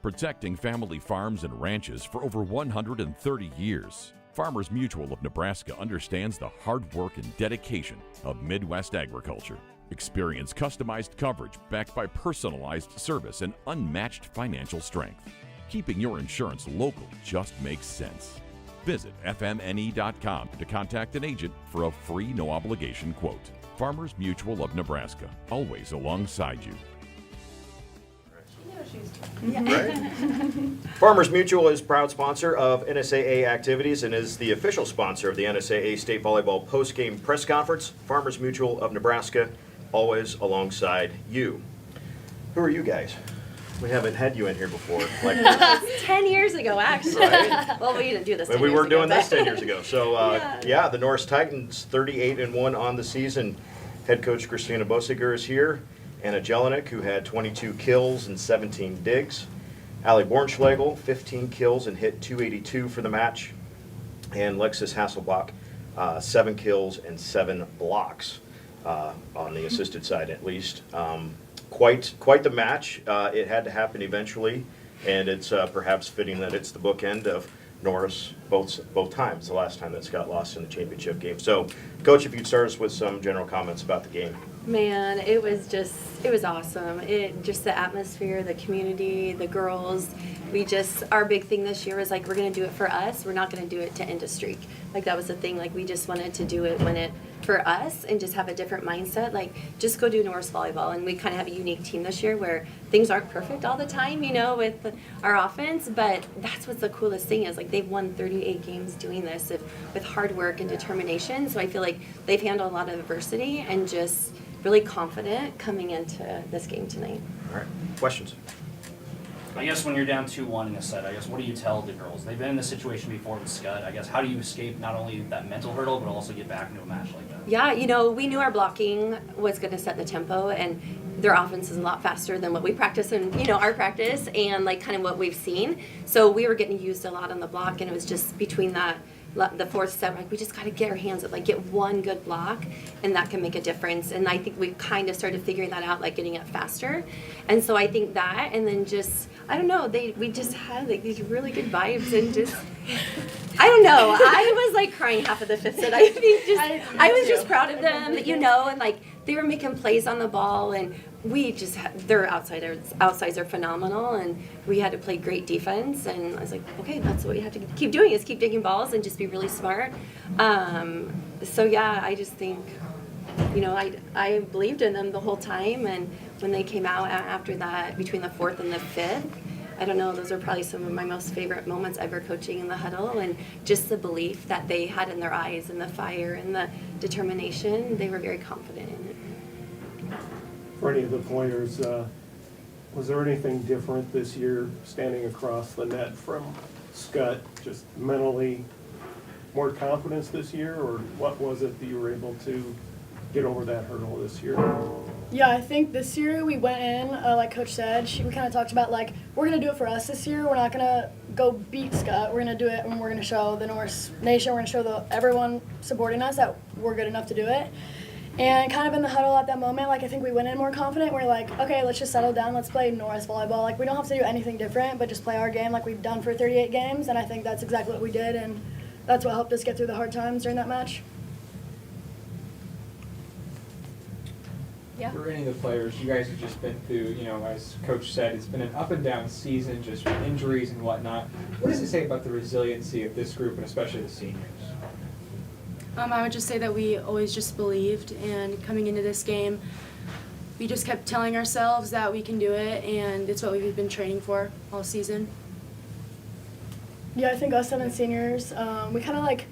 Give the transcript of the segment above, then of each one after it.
protecting family farms and ranches for over 130 years. Farmers Mutual of Nebraska understands the hard work and dedication of Midwest agriculture. Experience customized coverage backed by personalized service and unmatched financial strength. Keeping your insurance local just makes sense. Visit fmne.com to contact an agent for a free no-obligation quote. Farmers Mutual of Nebraska, always alongside you. Right. Farmers Mutual is proud sponsor of NSAA activities and is the official sponsor of the NSAA State Volleyball post-game press conference. Farmers Mutual of Nebraska, always alongside you. Who are you guys? We haven't had you in here before. Like 10 years ago, actually. Right. Well, we didn't do this 10 we years weren't ago, doing this 10 years ago. So, Yeah. The Norris Titans, 38-1 on the season. Head coach Christina Bosiger is here. Anna Jelinek, who had 22 kills and 17 digs. Allie Bornschlegel, 15 kills and hit .282 for the match. And Lexus Hasselbach, 7 kills and 7 blocks on the assisted side at least. Quite the match. It had to happen eventually, and it's perhaps fitting that it's the bookend of Norris both times, the last time that Skutt lost in the championship game. So, Coach, if you'd start us with some general comments about the game. Man, it was awesome. Just the atmosphere, the community, the girls. Our big thing this year was like, we're going to do it for us. We're not going to do it to end a streak. Like, that was the thing. Like, we just wanted to do it for us and just have a different mindset. Like, just go do Norris volleyball. And we kind of have a unique team this year where things aren't perfect all the time, with our offense. But that's what's the coolest thing is, like, they've won 38 games doing this with hard work and determination. So I feel like they've handled a lot of adversity and just really confident coming into this game tonight. All right. Questions? I guess when you're down 2-1 in a set, what do you tell the girls? They've been in this situation before with Skutt. How do you escape not only that mental hurdle, but also get back into a match like that? Yeah, we knew our blocking was going to set the tempo, and their offense is a lot faster than what we practice in, our practice and, like, kind of what we've seen. So we were getting used a lot on the block, and it was just between the fourth set, like, we just got to get our hands up, like, get one good block, and that can make a difference. And I think we kind of started figuring that out, like, getting it faster. And so I think that, and then just, I don't know, we just had, like, these really good vibes, and just, I don't know, I was, like, crying half of the fifth set. I think I was just proud of them, and, like, they were making plays on the ball, and we just their outsides are phenomenal, and we had to play great defense, and I was like, okay, that's what we have to keep doing, is keep digging balls and just be really smart. So yeah, I just think, I believed in them the whole time, and when they came out after that, between the fourth and the fifth, I don't know, those are probably some of my most favorite moments ever coaching in the huddle, and just the belief that they had in their eyes and the fire and the determination, they were very confident in it. For any of the players, was there anything different this year standing across the net from Skutt, just mentally more confidence this year, or what was it that you were able to get over that hurdle this year? Yeah, I think this year we went in, like Coach said, we kind of talked about, like, we're going to do it for us this year. We're not going to go beat Skutt. We're going to do it, and we're going to show the Norris Nation, we're going to show everyone supporting us that we're good enough to do it. And kind of in the huddle at that moment, like, I think we went in more confident. We're like, okay, let's just settle down. Let's play Norris volleyball. Like, we don't have to do anything different, but just play our game like we've done for 38 games. And I think that's exactly what we did, and that's what helped us get through the hard times during that match. Yeah. For any of the players, you guys have just been through, as Coach said, it's been an up and down season, just with injuries and whatnot. What does it say about the resiliency of this group, and especially the seniors? I would just say that we always just believed, and coming into this game, we just kept telling ourselves that we can do it, and it's what we've been training for all season. Yeah, I think us 7 seniors, we kind of like,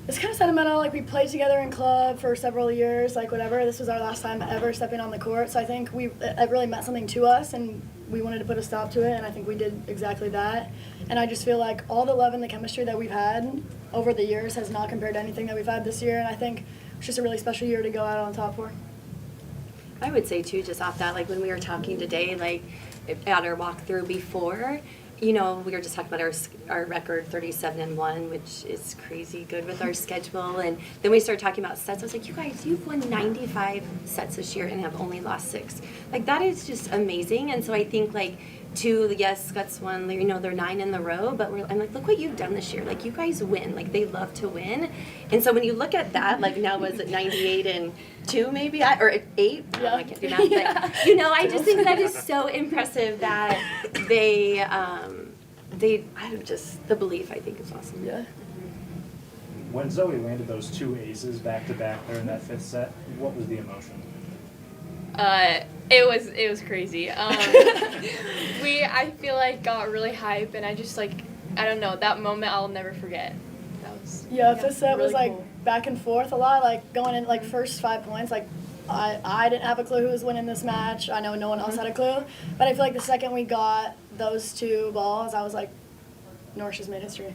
it's kind of sentimental, like, we played together in club for several years, like, whatever. This was our last time ever stepping on the court, so I think it really meant something to us, and we wanted to put a stop to it, and I think we did exactly that. And I just feel like all the love and the chemistry that we've had over the years has not compared to anything that we've had this year, and I think it's just a really special year to go out on top for. I would say, too, just off that, like, when we were talking today, like, at our walkthrough before, we were just talking about our record, 37-1, which is crazy good with our schedule. And then we started talking about sets. I was like, you guys, you've won 95 sets this year and have only lost 6. Like, that is just amazing. And so I think, like, to, yes, Skutt's won, you know, they're 9 in the row, but I'm like, look what you've done this year. Like, you guys win. Like, they love to win. And so when you look at that, like, now was it 98 and 2 maybe? Or 8? Yeah. I can't do math. But, you know, I just think that is so impressive that they the belief, I think, is awesome. Yeah. When Zoe landed those 2 aces back to back there in that 5th set, what was the emotion? It was crazy. I feel like got really hype, and I just I don't know, that moment I'll never forget. That was Fifth set really was like cool. back and forth a lot. Like going in like first 5 points, like I didn't have a clue who was winning this match. I know no one else had a clue, but I feel like the second we got those 2 balls, I was like, Norris just made history.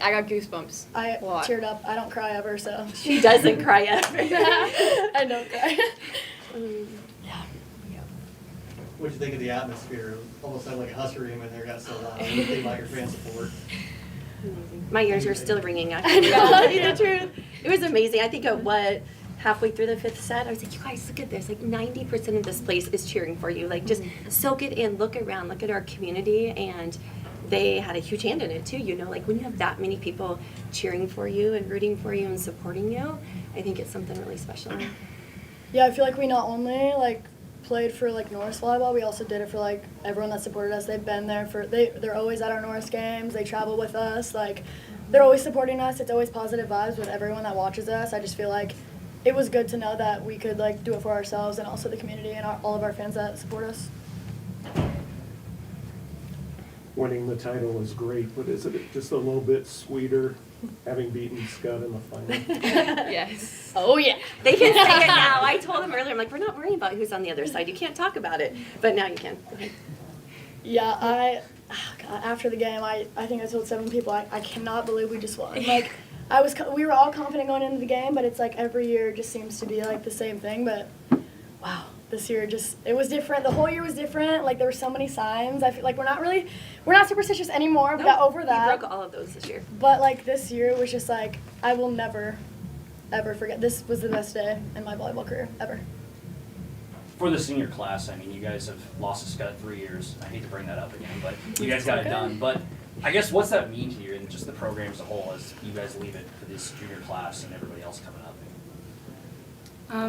I got goosebumps. I a lot. teared up. I don't cry ever, so She doesn't cry ever. I don't cry. What'd you think of the atmosphere? Almost sounded like a Husker game in there, got so loud. What do you think about your fan support? My ears are still ringing, actually. I'll tell you the truth. It was amazing. I think halfway through the 5th set, I was like, you guys, look at this. Like, 90% of this place is cheering for you. Like, just soak it in, look around, look at our community, and they had a huge hand in it, too. You know, like, when you have that many people cheering for you and rooting for you and supporting you, I think it's something really special. Yeah, I feel like we not only played for Norris volleyball, we also did it for everyone that supported us. They've been there they're always at our Norris games. They travel with us. They're always supporting us. It's always positive vibes with everyone that watches us. I just feel like it was good to know that we could do it for ourselves and also the community and all of our fans that support us. Winning the title is great, but is it just a little bit sweeter having beaten Skutt in the final? Yes. Oh yeah. They can say it now. I told them earlier, I'm like, we're not worrying about who's on the other side. You can't talk about it. But now you can. Go ahead. Yeah, after the game, I think I told 7 people, I cannot believe we just won. We were all confident going into the game, but it's every year just seems to be the same thing. But wow, this year it was different. The whole year was different. There were so many signs. I feel like we're not superstitious anymore. We got over that. We broke all of those this year. But this year it was just I will never, ever forget. This was the best day in my volleyball career ever. For the senior class, I mean, you guys have lost to Skutt 3 years. I hate to bring that up again, but you guys got it done. But I guess what's that mean to you and just the program as a whole as you guys leave it for this junior class and everybody else coming up?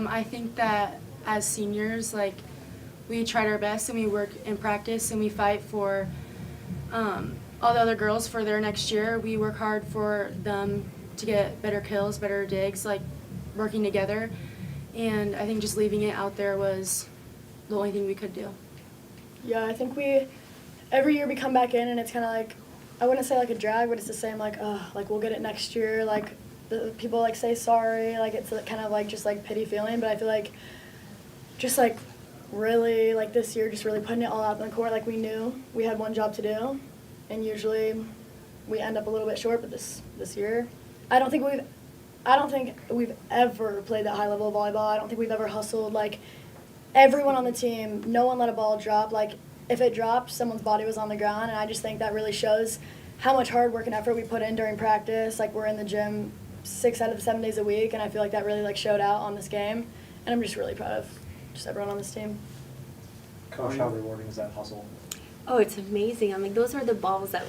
I think that as seniors, we tried our best and we work in practice and we fight for all the other girls for their next year. We work hard for them to get better kills, better digs, working together. And I think just leaving it out there was the only thing we could do. Yeah, I think every year we come back in and it's kind of I wouldn't say a drag, but it's the same we'll get it next year. The people say sorry, it's kind of just pity feeling. But I feel just really this year, just really putting it all out on the court. We knew we had one job to do, and usually we end up a little bit short. But this year, I don't think we've ever played that high level of volleyball. I don't think we've ever hustled. Everyone on the team, no one let a ball drop. If it dropped, someone's body was on the ground, and I just think that really shows how much hard work and effort we put in during practice. We're in the gym 6 out of the 7 days a week, and I feel that really showed out on this game. And I'm just really proud of just everyone on this team. Coach, how rewarding is that hustle? Oh, it's amazing. I mean, those are the balls that,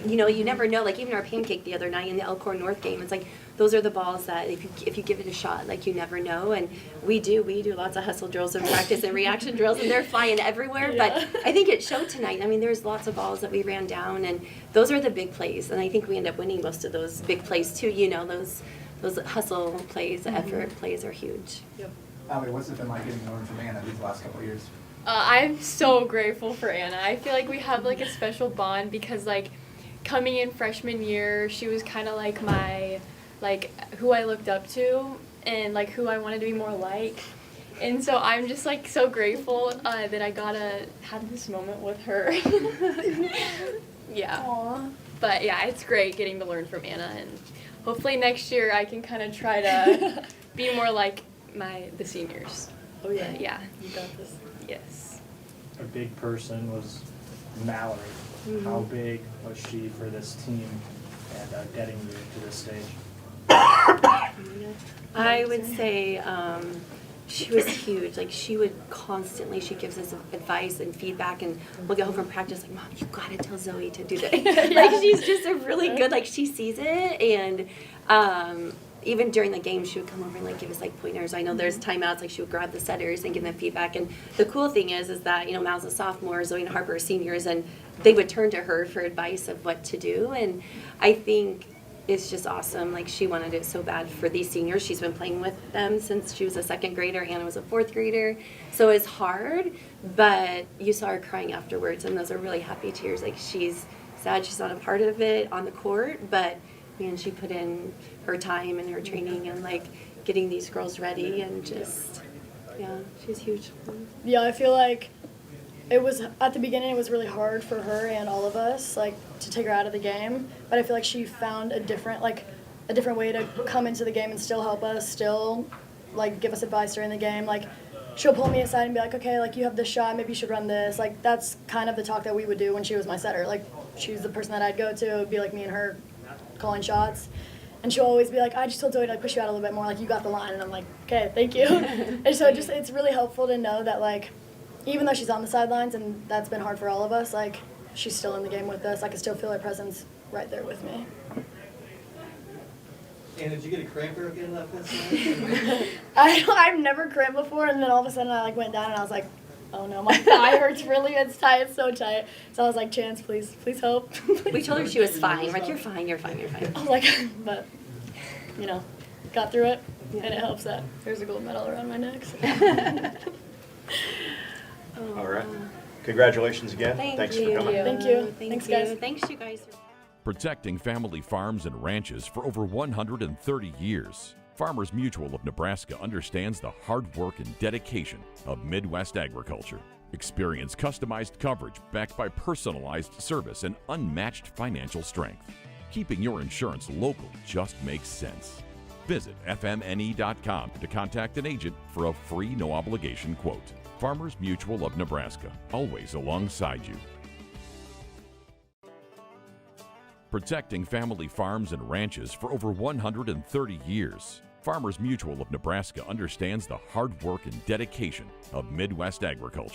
you never know. Even our pancake the other night in the Elkhorn North game, it's those are the balls that if you give it a shot, you never know. And we do lots of hustle drills in practice and reaction drills, and they're flying everywhere. Yeah. But I think it showed tonight. I mean, there's lots of balls that we ran down, and those are the big plays. And I think we end up winning most of those big plays too. Those hustle plays, the effort plays are huge. Yep. Allie, what's it been like getting to learn from Anna these last couple of years? I'm so grateful for Anna. I feel we have a special bond because coming in freshman year, she was kind of my who I looked up to and who I wanted to be more like. And so I'm just so grateful that I got to have this moment with her. Yeah. Aww. But yeah, it's great getting to learn from Anna, and hopefully next year I can kind of try to be more like the seniors. Oh yeah. But yeah. You got this. Yes. A big person was Mallory. How big was she for this team and getting you to this stage? I would say She was huge. Like, she would constantly, she gives us advice and feedback, and we'll get home from practice like, Mom, you gotta tell Zoe to do that. Like, she's just a really good, like, she sees it, and even during the game, she would come over and like give us like pointers. I know there's timeouts, like she would grab the setters and give them feedback. And the cool thing is that, you know, Mal's a sophomore, Zoe and Harper are seniors, and they would turn to her for advice of what to do. And I think it's just awesome. Like, she wanted it so bad for these seniors. She's been playing with them since she was a second grader. Anna was a fourth grader. So it's hard, but you saw her crying afterwards, and those are really happy tears. Like, she's sad she's not a part of it on the court, but man, she put in her time and her training and like getting these girls ready, and just, yeah, she's huge. Yeah, I feel like it was, at the beginning, it was really hard for her and all of us, like, to take her out of the game. But I feel like she found a different way to come into the game and still help us, still, like, give us advice during the game. Like, she'll pull me aside and be like, okay, like, you have this shot, maybe you should run this. Like, that's kind of the talk that we would do when she was my setter. Like, she was the person that I'd go to. It would be like me and her calling shots. And she'll always be like, I just told Zoe to like push you out a little bit more, like, you got the line. And I'm like, okay, thank you. And so it's really helpful to know that, like, even though she's on the sidelines and that's been hard for all of us, like, she's still in the game with us. I can still feel her presence right there with me. And did you get a cramp or again that fence? I've never cramped before, and then all of a sudden I like went down and I was like, oh no, my thigh hurts really. It's tight. It's so tight. So I was like, Chance, please help. We told her she was fine. Like, you're fine. I was like, but, you know, got through it, and it helps that there's a gold medal around my neck. So. All right. Congratulations again. Thanks for coming. Thank you. Thank Thanks, you. guys. Thanks, you guys. Protecting family farms and ranches for over 130 years. Farmers Mutual of Nebraska understands the hard work and dedication of Midwest agriculture. Experience customized coverage backed by personalized service and unmatched financial strength. Keeping your insurance local just makes sense. Visit fmne.com to contact an agent for a free, no-obligation quote. Farmers Mutual of Nebraska, always alongside you. Protecting family farms and ranches for over 130 years. Farmers Mutual of Nebraska understands the hard work and dedication of Midwest agriculture.